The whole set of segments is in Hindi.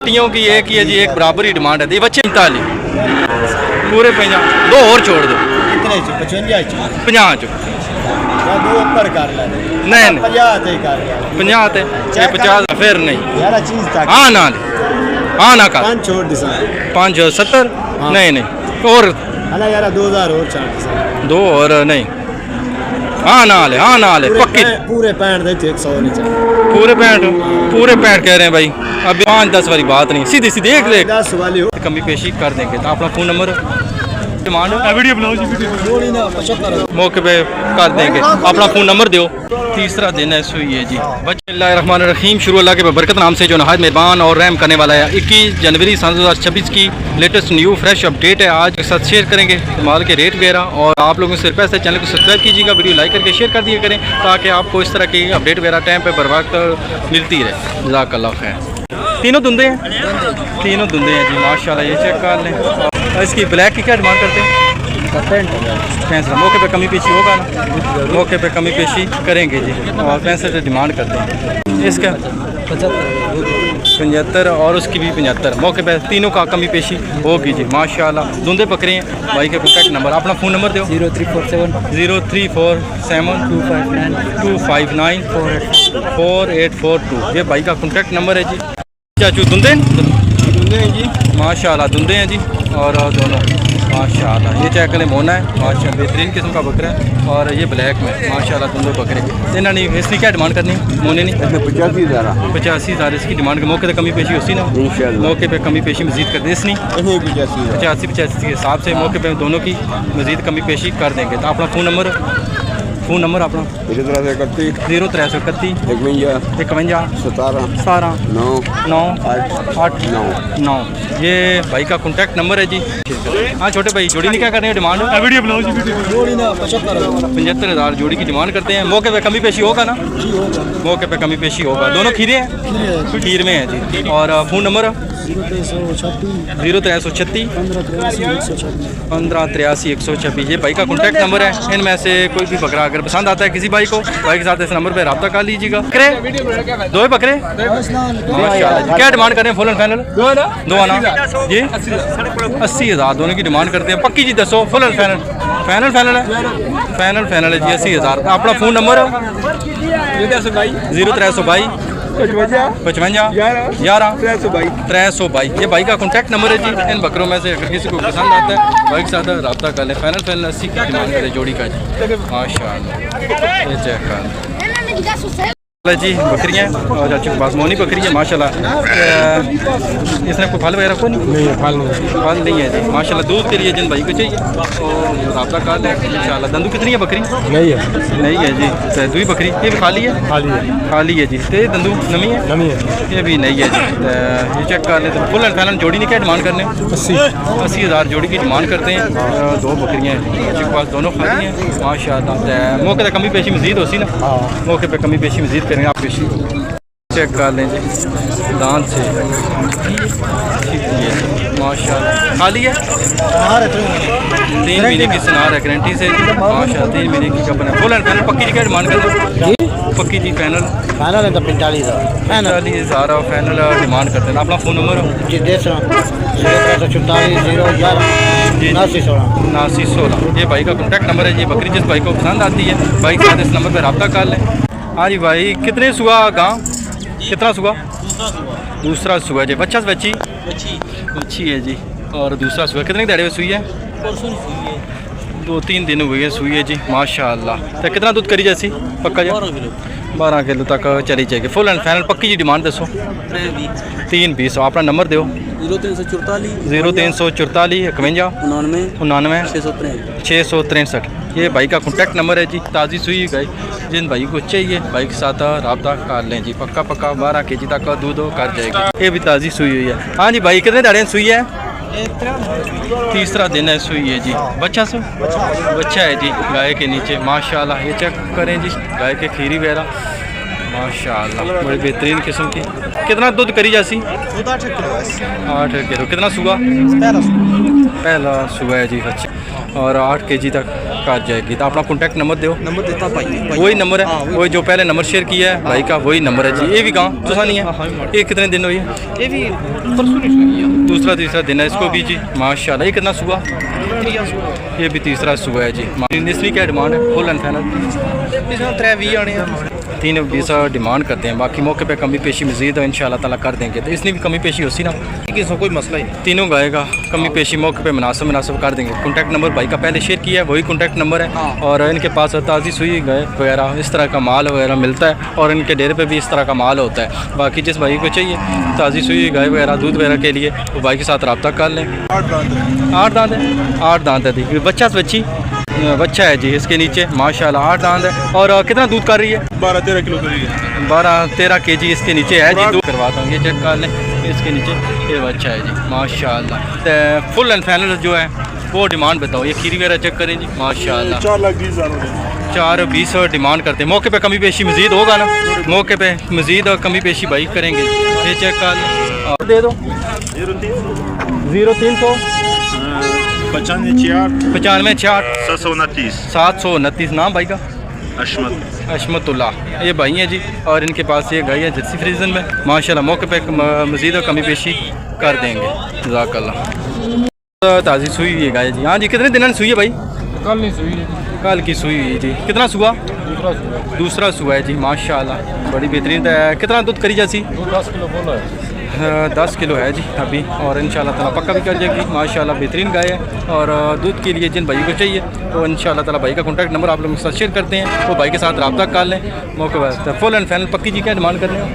पट्टियों की एक ही है जी, एक बराबर ही डिमांड है। ये बच्चे 45 पूरे 50, दो और छोड़ दो। कितने 55 50 चो दो ऊपर कर ले नहीं 50 ते कर ले 50 ते 50 फिर नहीं यार चीज तक हाँ ना हाँ ना कर 5 छोड़ दिसा 570 नहीं नहीं और अला यार 2000 और छोड़ दिसा दो और नहीं हाँ ना ले पक्की पूरे 65 दे 100 नहीं चाहिए पूरे 65 कह रहे हैं भाई। अभी 5-10 वाली बात नहीं, सीधी एक ले 10 वाली हो कमी पेशी कर देंगे। तो अपना फ़ोन नंबर डिमांड वीडियो बनाओ जी वीडियो ना 75 मौके पे कर देंगे। अपना फ़ोन नंबर दो। तीसरा दिन है सुई है जी। बिस्मिल्लाहिर्रहमानिर्रहीम। शुरू अल्लाह के बरकत नाम से जो नहायत मेहरबान और रहम करने वाला है। 21 जनवरी 2026 की लेटेस्ट न्यू फ्रेश अपडेट है। आज के साथ शेयर करेंगे माल के रेट वगैरह, और आप लोगों से रिक्वेस्ट है चैनल को सब्सक्राइब कीजिएगा, वीडियो लाइक करके शेयर कर दिया करें ताकि आपको इस तरह की अपडेट वगैरह टाइम पर बर वक्त मिलती रहे। जज़ाकल्लाह खैर। तीनों धुंधे हैं जी माशाल्लाह। ये चेक कर लें। इसकी ब्लैक की क्या डिमांड करते हैं? 65। मौके पे कमी पेशी होगा ना, मौके पे कमी पेशी करेंगे जी। और 65 से डिमांड करते हैं। इसका 75 और उसकी भी 75 मौके पे तीनों का कमी पेशी होगी जी माशाल्लाह। धुंधे पकड़े हैं। भाई के कॉन्टैक्ट नंबर, अपना फ़ोन नंबर दो। 0347 4842। ये भाई का कॉन्टैक्ट नंबर है जी। चाचू धुंधे जी माशाल्लाह, धुंधे हैं जी। और दोनों माशाल्लाह। ये चेक करें, मोना है माशाल्लाह, बेहतरीन किस्म का बकरा है। और ये ब्लैक में माशाल्लाह दोनों बकरे। इन्होंने इसकी क्या डिमांड करनी? मोने नहीं 85,000 इसकी डिमांड। मौके पर कमी पेशी होती ना, मौके पे कमी पेशी मजीद कर दे। इसने 85 के हिसाब से मौके पे दोनों की मजीद कमी पेशी कर देंगे। तो अपना फ़ोन नंबर अपना 0331 51 17 9 ये भाई का कॉन्टैक्ट नंबर है जी। हाँ छोटे भाई, जोड़ी नहीं क्या कर रहे हैं डिमांड? वीडियो बनाओ जी जोड़ी ना 75,000 जोड़ी की डिमांड करते हैं। मौके पे कमी पेशी होगा ना? मौके पे कमी पेशी होगा। दोनों खीरे हैं, खीर में है जी। और फ़ोन नंबर 0336 1583 126। ये भाई का कॉन्टैक्ट नंबर है। इनमें से कोई भी बकरा अगर पसंद आता है किसी भाई को, भाई के साथ इस नंबर पे रब्ता कर लीजिएगा। बकरे दो बकरे माशाल्लाह। क्या डिमांड कर रहे हैं? फुल एंड फाइनल दो आना जी 80,000 दोनों की डिमांड करते हैं। पक्की जी दसो। फुल एंड फाइनल है जी 80,000। अपना फ़ोन नंबर 0322 55 11 322। ये भाई का कॉन्टैक्ट नंबर है जी। इन बकरों में से अगर किसी को पसंद आता है भाई के साथ रब्ता कर लें। फाइनल 80 की डिमांड करें जोड़ी का जी माशाल्लाह। ये चेक कर जी बकरियाँ। और चाचू के पास मोनी बकरी है माशाल्लाह। इसने कोई फल वगैरह को नहीं फल नहीं है जी माशाल्लाह। दूध के लिए जिन भाई को चाहिए और रब्ता कर लें इंशाल्लाह। दंदू कितनी है बकरी? नहीं है जी। दूसरी बकरी ये भी खाली है जी। तो दंदू नमी है ये भी नहीं है जी। ये चेक कर लें। तो फुल एंड फाइनल जोड़ी नहीं क्या डिमांड करने? 80,000 जोड़ी की डिमांड करते हैं। दो बकरियाँ हैं चाचू के पास, दोनों खाली हैं माशाल्लाह। मौके पर कमी पेशी मजीद होती ना, मौके पर कमी पेशी मजीद करेंगे। आप पेशी चेक कर लें जी दांत से माशाल्लाह। खाली है 3 महीने की सुनार है गारंटी से माशाल्लाह। 3 महीने की कपन है। फुल एंड फाइनल पक्की जी क्या डिमांड करते हैं? पक्की जी फाइनल है तो 45,000 फाइनल डिमांड करते हैं। अपना फ़ोन नंबर 8316 ये भाई का कॉन्टैक्ट नंबर है जी। बकरी जिस भाई को पसंद आती है भाई के साथ इस नंबर पर रब्ता कर लें। हाँ जी भाई, कितने सुआ गाँव? कितना सुआ? दूसरा सुआ जी। बच्चा बच्ची है जी। और दूसरा सुआ कितने दाड़े में सुई है? 2-3 दिन हुए हैं सुई है जी माशाल्लाह। तो कितना दूध करी जैसी पक्का जी? 12 किलो तक चली जाएगी। फुल एंड फाइनल पक्की जी डिमांड दसो। 320। अपना नंबर दो 0344 51 663। ये भाई का कॉन्टैक्ट नंबर है जी। ताज़ी सुई गाय जिन भाई को चाहिए भाई के साथ रब्ता कर लें जी। पक्का 12 kg तक का दूध कर जाएगी। ये भी ताज़ी सुई हुई है। हाँ जी भाई, कितने दाड़े सुई है? तीसरा दिन है सुई है जी। बच्चा है जी गाय के नीचे माशाल्लाह। ये चेक करें जी गाय के खीरी वगैरह माशाल्लाह बड़ी बेहतरीन किस्म की। कितना दूध करी जासी? 8 किलो है। 8 किलो। कितना सुबह? पहला सुबह है जी। अच्छा, और 8 kg तक काट जाएगी। तो अपना कॉन्टैक्ट नंबर दो। नंबर देता भाई, वही नंबर है, वही जो पहले नंबर शेयर किया है भाई का, वही नंबर है जी। ये भी गाँव तो नहीं है? ये कितने दिन हुई है? ये भी परसों दूसरा तीसरा दिन है इसको भी जी। माशाल्लाह। ये कितना सुबह? ये भी तीसरा सुबह है जी। इसकी क्या डिमांड है? फुल एंड फाइनल 320 आने हैं। 320 डिमांड करते हैं। बाकी मौके पे कमी पेशी मज़ीद है इंशाल्लाह ताला कर देंगे। तो इसने भी कमी पेशी होती ना, किसी कोई मसला ही नहीं। तीनों गाएगा कमी पेशी मौके पे मुनासिब कर देंगे। कॉन्टैक्ट नंबर भाई का पहले शेयर किया है, वही कॉन्टैक्ट नंबर है। और इनके पास ताज़ी सुई गाय वगैरह इस तरह का माल वगैरह मिलता है, और इनके डेरे पे भी इस तरह का माल होता है। बाकी जिस भाई को चाहिए ताज़ी सुई गाय वगैरह दूध वगैरह के लिए, वो भाई के साथ रब्ता कर लें। 8 दांत है। 8 दांत है जी। बच्चा से बच्चा है जी इसके नीचे माशाल्लाह। 8 दांत है। और कितना दूध कर रही है? 12-13 किलो करी है। 12-13 kg इसके नीचे है जी। दूध करवाता हूँ, ये चेक कर लें इसके नीचे। ये बच्चा है जी माशाल्लाह। तो फुल एंड फाइनल जो है वो डिमांड बताओ। ये खीरी वगैरह चेक करें जी माशाल्लाह। 4,20,000 420 डिमांड करते हैं। मौके पे कमी पेशी मज़ीद होगा ना? मौके पे मज़ीद और कमी पेशी भाई करेंगे। ये चेक कर लें और दे दो। 0300 95 729 नाम भाई का? अशमतुल्लाह। ये भाई हैं जी, और इनके पास ये गाय है जर्सी फ्रीजन में माशाल्लाह। मौके पे मज़ीद और कमी पेशी कर देंगे। जज़ाकल्लाह। ताज़ी सुई ये गाय जी। हाँ जी। कितने दिन सुई है भाई? कल नहीं सुई, कल की सुई है जी। कितना सुबह? दूसरा सुबह है जी माशाल्लाह। बड़ी बेहतरीन है। कितना दूध करी जासी? 10 किलो बोला है। 10 किलो है जी अभी, और इंशाल्लाह ताला पक्का भी कर जाएगी माशाल्लाह। बेहतरीन गाय है। और दूध के लिए जिन भाई को चाहिए तो इंशाल्लाह ताला भाई का कॉन्टैक्ट नंबर आप लोगों के साथ शेयर करते हैं, वो भाई के साथ रब्ता कर लें मौके पर। फुल एंड फाइनल पक्की जी क्या डिमांड कर रहे हैं?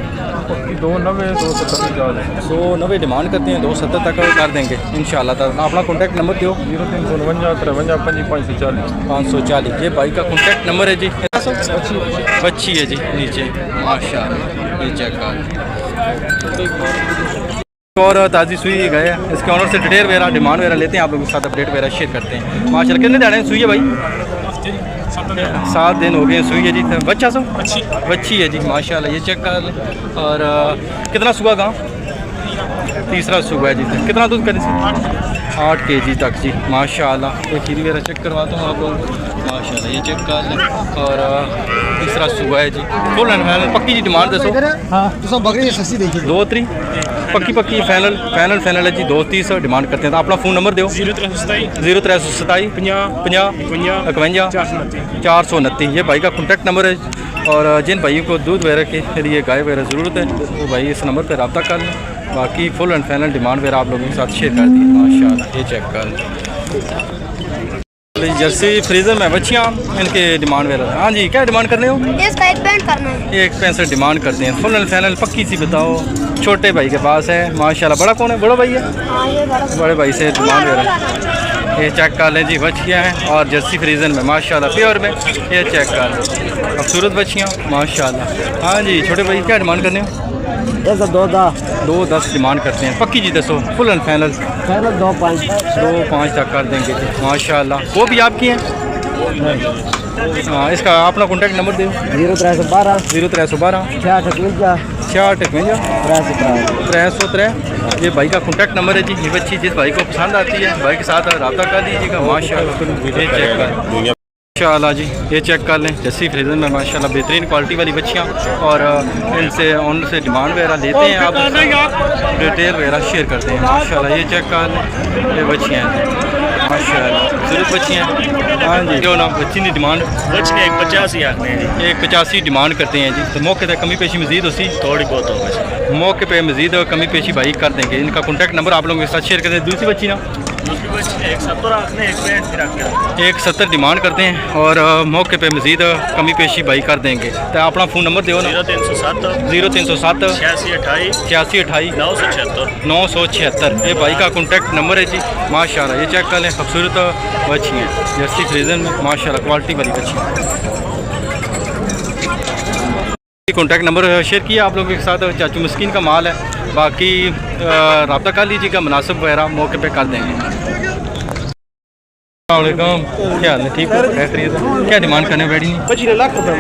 290 डिमांड करते हैं, 270 तक कर देंगे इंशाल्लाह ताला। अपना कॉन्टैक्ट नंबर दो। 0349 53 540। ये भाई का कॉन्टैक्ट नंबर है जी। बच्ची है जी नीचे माशाल्लाह। ये चेक और ताज़ी सुई गए हैं। इसके ऑनर से डिटेल वगैरह डिमांड वगैरह लेते हैं, आप लोगों के साथ अपडेट वगैरह शेयर करते हैं माशाल्लाह। कितने दाने सुई है भाई? 7 दिन हो गए सुई है जी। बच्चा सब बच्ची है जी माशाल्लाह। ये चेक कर लें। और कितना सुबह का? तीसरा सुबह है जी। कितना दूध करें? 8 kg तक जी माशाल्लाह। ये खीरी वगैरह चेक करवाता हूँ आप लोग माशाल्लाह। ये चेक कर लें। और तीसरा सुबह है जी। फुल एंड फाइनल पक्की जी डिमांड दसो। हाँ तो सब बकरी सस्ती देखिए। 2-3 पक्की फाइनल है जी। 230 डिमांड करते हैं। तो अपना फ़ोन नंबर दो। 0327 50 51 429। ये भाई का कॉन्टैक्ट नंबर है। और जिन भाइयों को दूध वगैरह के लिए गाय वगैरह ज़रूरत है वो भाई इस नंबर पर रब्ता कर लें। बाकी फुल एंड फाइनल डिमांड वगैरह आप लोगों के साथ शेयर कर दी माशाल्लाह। ये चेक कर लें। जर्सी फ्रीजर में बच्चियाँ इनके डिमांड वगैरह। हाँ जी। क्या डिमांड कर रहे हो? इसका 1 पैंट करना है। 1 65 डिमांड करते हैं। फुल एंड फाइनल पक्की सी बताओ। छोटे भाई के पास है माशाल्लाह। बड़ा कौन है? बड़ा भाई है। हाँ ये बड़ा। बड़े भाई से डिमांड वगैरह। ये चेक कर लें जी। बच्चियाँ हैं और जर्सी फ्रीजन में माशाल्लाह प्योर में। ये चेक कर लें। खूबसूरत बच्चियाँ माशाल्लाह। हाँ जी। छोटे भाई क्या डिमांड करने हो? 210 डिमांड करते हैं। पक्की जी दसो। फुल एंड फाइनल 2.5 तक कर देंगे जी माशाल्लाह। वो भी आपकी हैं? हाँ। इसका अपना कॉन्टैक्ट नंबर दो। 0312 0312 66 303। ये भाई का कॉन्टैक्ट नंबर है जी। ये बच्ची जिस भाई को पसंद आती है भाई के साथ रब्ता कर लीजिएगा माशाल्लाह। माशाल्लाह जी। ये चेक कर लें। जर्सी फ्रीजन में माशाल्लाह बेहतरीन क्वालिटी वाली बच्चियाँ। और इनसे ऑनर से डिमांड वगैरह लेते हैं, आप डिटेल वगैरह शेयर करते हैं माशाल्लाह। ये चेक कर लें। ये बच्चियाँ हैं माशाल्लाह खूबसूरत बच्चियाँ। हाँ जी। क्यों ना बच्ची की डिमांड? बच्ची 185 आखते हैं जी। 185 डिमांड करते हैं जी। तो मौके पर कमी पेशी मज़ीद उसी थोड़ी बहुत होगा। मौके पे मज़ीद कमी पेशी भाई कर देंगे। इनका कॉन्टैक्ट नंबर आप लोगों के साथ शेयर करते हैं। दूसरी बच्ची ना 170 डिमांड करते हैं, और मौके पे मज़ीद कमी पेशी भाई कर देंगे। तो अपना फ़ोन नंबर दो ना। 0307 86 28 976। ये भाई का कॉन्टैक्ट नंबर है जी माशाल्लाह। ये चेक कर लें। खूबसूरत बच्ची हैं जर्सी फ्रीजन में माशाल्लाह। क्वालिटी वाली बच्ची। कॉन्टैक्ट नंबर शेयर किया आप लोगों के साथ। चाचू मस्किन का माल है। बाकी रब्ता कर लीजिएगा, मुनासिब वगैरह मौके पे कर देंगे। अस्सलाम वालेकुम। क्या हाल है? ठीक है। क्या डिमांड करने बैठी? 25 लाख रुपये।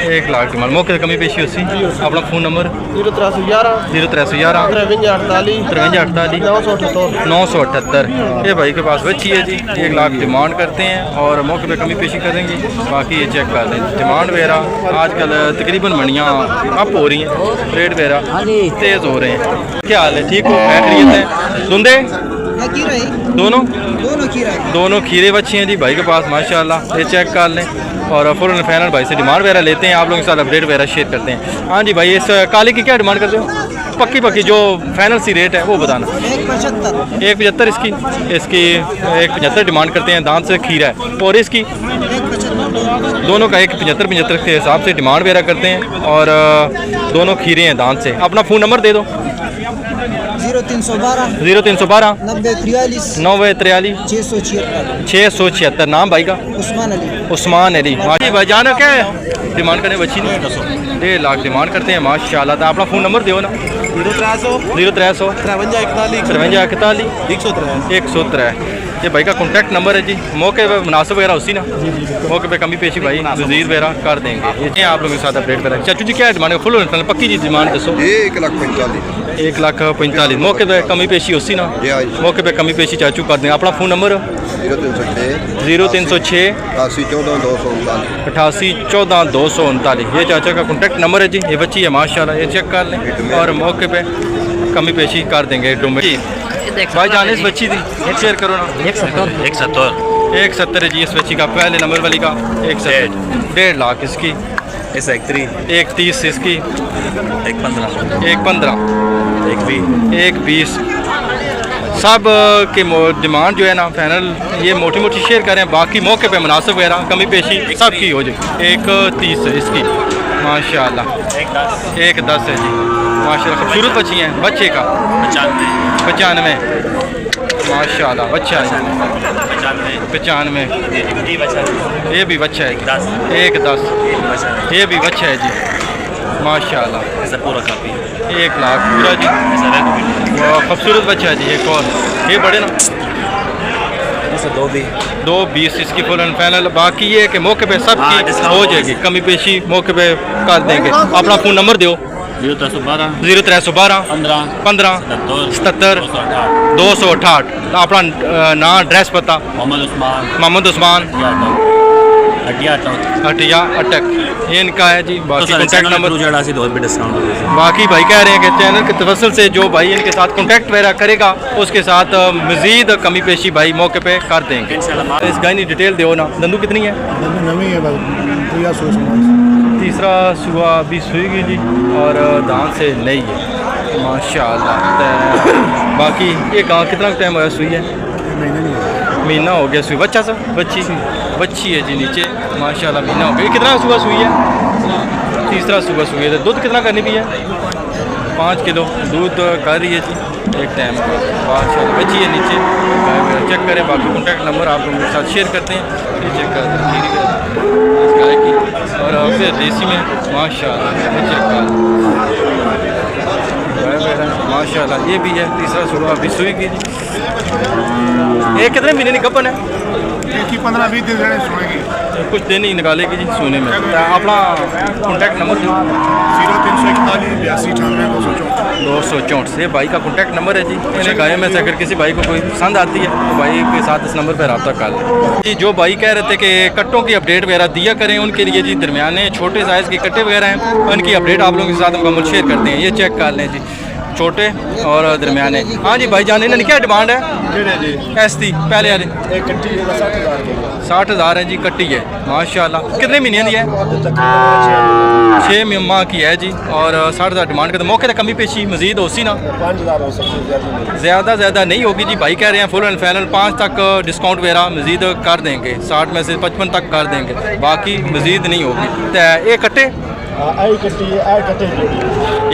1 लाख डिमांड मौके से कमी पेशी होसी अपना फ़ोन नंबर 0311 0311 5348 978 ये भाई के पास बच्ची है जी। 1 लाख डिमांड करते हैं और मौके पे कमी पेशी करेंगे। बाकी ये चेक कर लें डिमांड वगैरह आजकल तकरीबन मंडियाँ अप हो रही हैं, रेट वगैरह तेज़ हो रहे हैं। क्या हाल है, ठीक हो, खैरियत है? धुंधे दोनों खीरे बच्चे हैं जी भाई के पास माशाल्लाह। ये चेक कर लें और फुल एंड फाइनल भाई से डिमांड वगैरह लेते हैं, आप लोगों के साथ अपडेट वगैरह शेयर करते हैं। हाँ जी भाई, इस काले की क्या डिमांड करते हो? पक्की जो फाइनल सी रेट है वो बताना। 175 इसकी 175 डिमांड करते हैं, दांत से खीरा है। और इसकी दोनों का 175 के हिसाब से डिमांड वगैरह करते हैं और दोनों खीरे हैं दांत से। अपना फ़ोन नंबर दे दो। 0312 9043 676। नाम भाई का? उस्मान अली। माशी भाई जाना क्या है डिमांड करने बच्ची नहीं? 1.5 लाख डिमांड करते हैं माशाल्लाह। तो अपना फ़ोन नंबर दो ना। 0300 5341 103। ये भाई का कॉन्टैक्ट नंबर है जी। मौके पे मुनासिब वगैरह उसी ना, मौके पे कमी पेशी भाई वजीर वगैरह कर देंगे। ये आप लोगों के साथ अपडेट करें। चाचू जी क्या डिमांड है? फुल पक्की जी डिमांड दसो। 1,45,000 मौके पे कमी पेशी उसी ना, मौके पे कमी पेशी चाचू कर देंगे। अपना फ़ोन नंबर 0306 88 14 239। ये चाचा का कॉन्टैक्ट नंबर है जी। ये बच्ची है माशाल्लाह, ये चेक कर लें और मौके पे कमी पेशी कर देंगे। भाई जाने इस बच्ची थी शेयर करो ना। 170 है जी इस बच्ची का, पहले नंबर वाली का 170। 1.5 लाख इसकी। 130 इसकी। 115 120 सब के डिमांड जो है ना फाइनल ये मोटी शेयर करें। बाकी मौके पे मुनासिब वगैरह कमी पेशी सब की हो जाए। 130 है इसकी माशाल्लाह। 110 है जी माशाल्लाह। खूबसूरत बच्ची हैं। बच्चे का 95 माशाल्लाह। बच्चा है 95। ये भी बच्चा है 110। ये भी बच्चा है जी माशाल्लाह। पूरा काफ़ी 1 लाख पूरा जी। खूबसूरत बच्चा है जी। एक और ये बड़े ना 220 इसकी फुल एंड फाइनल। बाकी ये है कि मौके पे सब की हो जाएगी, कमी पेशी मौके पे कर देंगे। अपना फ़ोन नंबर दो। 0312 15 77 268। अपना नाम एड्रेस पता? मोहम्मद उस्मान हटिया अटक ये इनका है जी। बाकी कॉन्टैक्ट नंबर बाकी भाई कह रहे हैं कि चैनल के तवसल से जो भाई इनके साथ कॉन्टैक्ट वगैरह करेगा उसके साथ मज़ीद कमी पेशी भाई मौके पे कर देंगे। इस गाय की डिटेल दो ना। दंदू कितनी है? तीसरा सुबह अभी सुएगी जी और दांत से नहीं है माशाल्लाह। बाकी ये गाँव कितना टाइम हुआ सुई है? महीना हो गया सुई। बच्चा सा बच्ची है जी नीचे माशाल्लाह। महीना हो गया। कितना सुबह सुई है? तीसरा सुबह सुई है। दूध कितना करनी भी है? 5 किलो दूध कर रही है जी एक टाइम माशाल्लाह। बच्ची है नीचे, चेक करें। बाकी कॉन्टैक्ट नंबर आप लोगों के साथ शेयर करते हैं। ये चेक करते इस गाय की और फिर देसी में माशाल्लाह। ये चेक कर माशाल्लाह। ये भी है तीसरा सुबह अभी सुई की। ये कितने महीने की कपन है? 15-20 दिन सुनेगी। कुछ दिन ही निकालेगी जी सोने में। अपना कॉन्टैक्ट नंबर 0341 82 264 ये भाई का कॉन्टैक्ट नंबर है जी। इन्हें गायों में से अगर किसी भाई को कोई पसंद आती है तो भाई के साथ इस नंबर पर रब्ता कर लें जी। जो भाई कह रहे थे कि कट्टों की अपडेट वगैरह दिया करें उनके लिए जी दरमियाने छोटे साइज़ के कट्टे वगैरह हैं, उनकी अपडेट आप लोगों के साथ मुकम्मल शेयर करते हैं। ये चेक कर लें जी छोटे और दरमियाने। हाँ जी भाई जान इन्होंने क्या डिमांड है? ऐसी पहले वाली 60,000 है जी कट्टी है माशाल्लाह। कितने महीने की है? 6 माह की है जी और 60,000 डिमांड करते। मौके पर कमी पेशी मजीद होसी ना? 5,000 हो सकती है, ज़्यादा नहीं होगी जी। भाई कह रहे हैं फुल एंड फाइनल 5 तक डिस्काउंट वगैरह मजीद कर देंगे। 60 में से 55 तक कर देंगे, बाकी मजीद नहीं होगी। तो ये कट्टे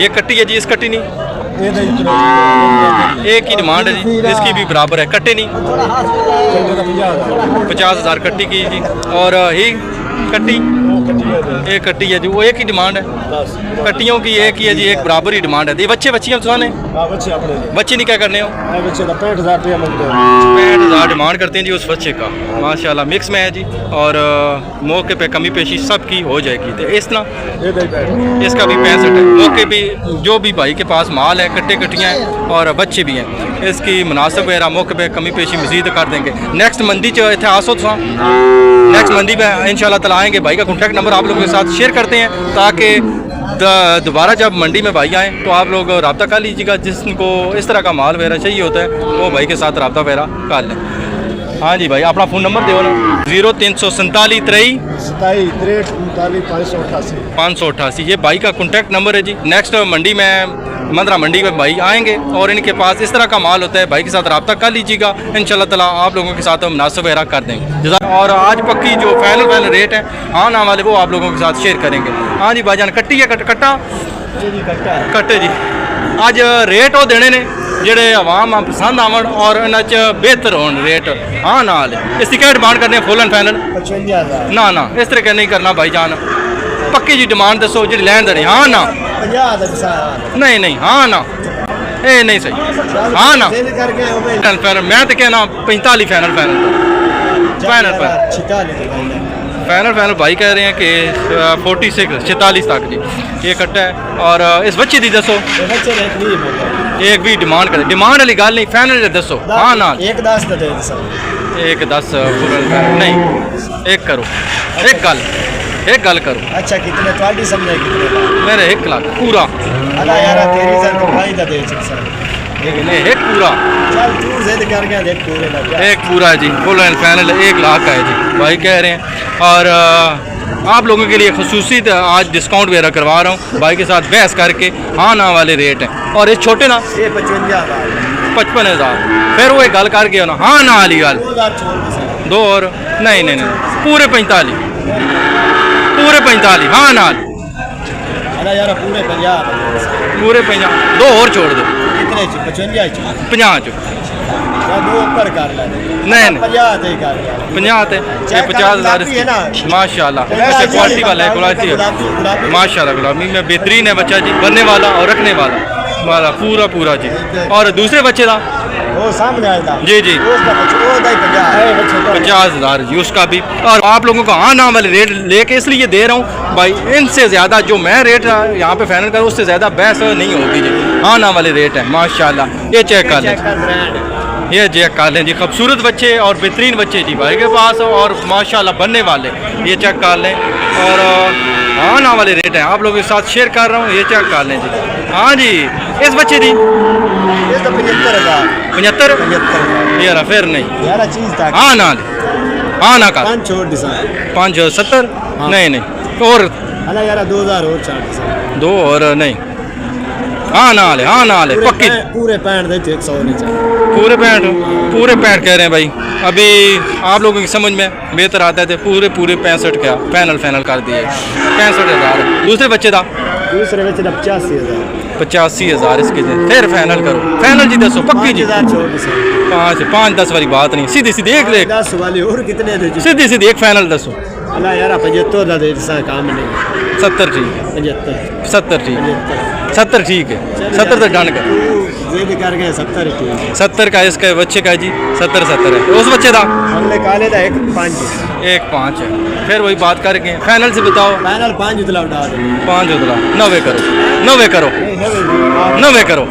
ये कट्टी है जी। इस कट्टी नहीं एक ही डिमांड है जी। इसकी भी बराबर है। कट्टे नहीं 50,000 कट्टी की जी। और ही कट्टी एक कट्टी है जी, वो एक ही डिमांड है, कट्टियों की एक ही है जी, एक बराबर ही डिमांड है। ये बच्चे बच्चियाँ सुने बच्चे नहीं क्या करने हो, 65,000 डिमांड करते हैं जी उस बच्चे का। माशाल्लाह मिक्स में है जी, और मौके पे कमी पेशी सबकी हो जाएगी। तो इस ना इसका भी 65 है। मौके भी जो भी भाई के पास माल है, कट्टे कट्टियाँ हैं और बच्चे भी हैं, इसकी मुनासिब वगैरह मौके पे कमी पेशी मज़ीद कर देंगे। नेक्स्ट मंदी जो इतने आसो था, नेक्स्ट मंदी पे इंशाल्लाह ताला आएंगे। भाई का कॉन्टैक्ट नंबर आप लोगों के साथ शेयर करते हैं, ताकि दोबारा जब मंडी में भाई आएँ तो आप लोग रब्ता कर लीजिएगा। जिसको इस तरह का माल वगैरह चाहिए होता है वो भाई के साथ रब्ता वगैरह कर लें। हाँ जी भाई, अपना फ़ोन नंबर दो ना। 0347 23 588। ये भाई का कॉन्टैक्ट नंबर है जी। नेक्स्ट मंडी में मंदरा मंडी में भाई आएंगे और इनके पास इस तरह का माल होता है, भाई के साथ रब्ता कर लीजिएगा। इंशाल्लाह ताला आप लोगों के साथ मुनासिब वगैरह कर देंगे। और आज पक्की जो फाइनल रेट है हाँ ना वाले वो आप लोगों के साथ शेयर करेंगे। हाँ जी भाईजान, कट्टी है कट्टा कट्टे जी। आज रेट वो देने ने ਜਿਹੜੇ आवाम पसंद आवन और इन्हां च बेहतर होन रेट। हाँ ना इसकी क्या डिमांड करने फुल एंड फाइनल? 55,000। ना इस तरह का नहीं करना भाईजान, पक्की जी डिमांड दसो जी लैन देनी। हाँ ना 50 नहीं हाँ ना ये नहीं सही। हाँ ना फाइनल मैं तो कहना 45 फाइनल भाई कह रहे हैं कि 46 तक जी ये कट्टा है। और इस बच्चे दी दसो, एक भी डिमांड करे, डिमांड वाली गल नहीं, फाइनल दसो। हाँ ना 1.10 नहीं, एक करो, एक गल करो। अच्छा कितने थोड़ी समझे कितने? मेरे 1 लाख पूरा। अला यार तेरी सर तो भाई दा दे सकता नहीं, एक पूरा। चल तू जिद कर गया, देख पूरे लग गया। एक पूरा है जी, फुल एंड फाइनल 1 लाख का है जी भाई कह रहे हैं। और आप लोगों के लिए खसूसी आज डिस्काउंट वगैरह करवा रहा हूँ, भाई के साथ बहस करके। हाँ ना वाले रेट हैं। और ये छोटे ना ये 55,000। फिर वो एक गल कर गया ना हाँ ना वाली गल 2 और नहीं पूरे 45 हाँ ना यार पूरे 50 2 और छोड़ दो। कितने 50 दो ऊपर कर ले नहीं 50 थे कर 50 थे। ये 50,000 माशाल्लाह ऐसे क्वालिटी वाला है, क्वालिटी है माशाल्लाह। गुलामी में बेहतरीन है बच्चा जी, बनने वाला और रखने वाला पूरा जी। और दूसरे बच्चे का वो सामने आया जी 50,000 जी उसका भी। और आप लोगों को हाँ नाम वाले रेट लेके इसलिए दे रहा हूँ भाई, इनसे ज़्यादा जो मैं रेट यहाँ पे फाइनल करूँ उससे ज़्यादा बहस नहीं होगी जी। हाँ नाम वाले रेट है माशाल्लाह। ये चेक कर लें, ये चेक कर लें जी, खूबसूरत बच्चे और बेहतरीन बच्चे जी भाई के पास और माशाल्लाह बनने वाले। ये चेक कर लें और हाँ नाम वाले रेट हैं, आप लोगों के साथ शेयर कर रहा हूँ। ये चेक कर लें जी। हाँ जी इस बच्चे दी 75 यार फिर नहीं हाँ ना कर 570 नहीं और 2000 और 2 और नहीं। हाँ ना ले पक्की पूरे 65 100 नहीं चाहिए। पूरे 65 कह रहे हैं भाई। अभी आप लोगों की समझ में बेहतर आता है तो पूरे 65 क्या फाइनल कर दिए 65,000। दूसरे बच्चे का 85,000 इसके फिर फाइनल करो। फाइनल जी दसो पक्की जी 5-10 वाली बात नहीं, सीधी एक ले 10 वाली और कितने दे सीधी एक फाइनल दसो। अल्लाह यार 75 दा दे काम नहीं 70 ठीक 70 ठीक है 70 तक डन कर कर गए 70 ठीक 70 का इसका बच्चे का जी 70 है। उस बच्चे का हमने काले दा 1.5 है। फिर वही बात करके फाइनल से बताओ। फाइनल 5 उतला उठा दे 5 उतला 90 करो।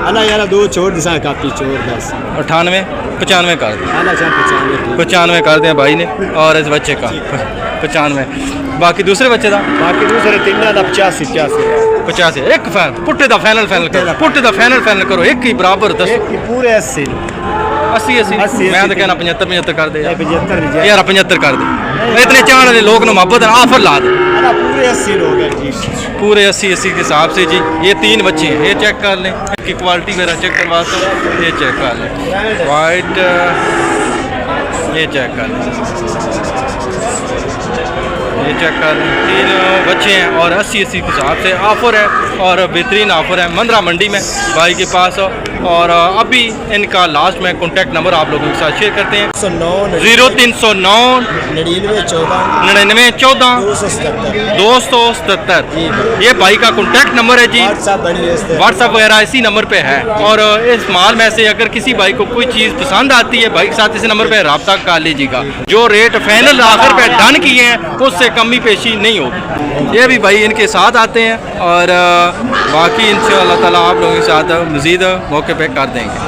अल्लाह यार 2 छोड़ दिशा कापी छोड़ 10 98 95 कर दे। 95 कर दिया भाई ने। और इस बच्चे का 95। बाकी दूसरे बच्चे का दूसरे 3 दा 85 एक पुट्टे का फाइनल करो एक ही बराबर 10 पूरे 80 मैं तो कहना 75 कर दे यार 75 कर दे। इतने चाहने वाले लोग मोहब्बत ऑफर ला दे पूरे 80 लोग हैं जी, पूरे 80 के हिसाब से जी। ये 3 बच्चे हैं, ये चेक कर लें की क्वालिटी मेरा चेक करवाता हूँ। ये चेक कर लें वाइट ये चेक कर लें, ये चेक कर लें, 3 बच्चे हैं और 80-80 के हिसाब से ऑफ़र है और बेहतरीन ऑफ़र है मंदरा मंडी में भाई के पास। और अभी इनका लास्ट में कॉन्टैक्ट नंबर आप लोगों के साथ शेयर करते हैं 0309 99 14 277। ये भाई का कॉन्टैक्ट नंबर है जी, व्हाट्सअप वगैरह इसी नंबर पे है। और इस माल में से अगर किसी भाई को कोई चीज़ पसंद आती है भाई के साथ इसी नंबर पे रब्ता कर लीजिएगा। जो रेट फाइनल आखिर पे डन किए हैं उससे कमी पेशी नहीं होगी। ये भी भाई इनके साथ आते हैं और बाकी इंशाअल्लाह ताला आप लोगों के साथ मज़ीद मौके पे कर देंगे।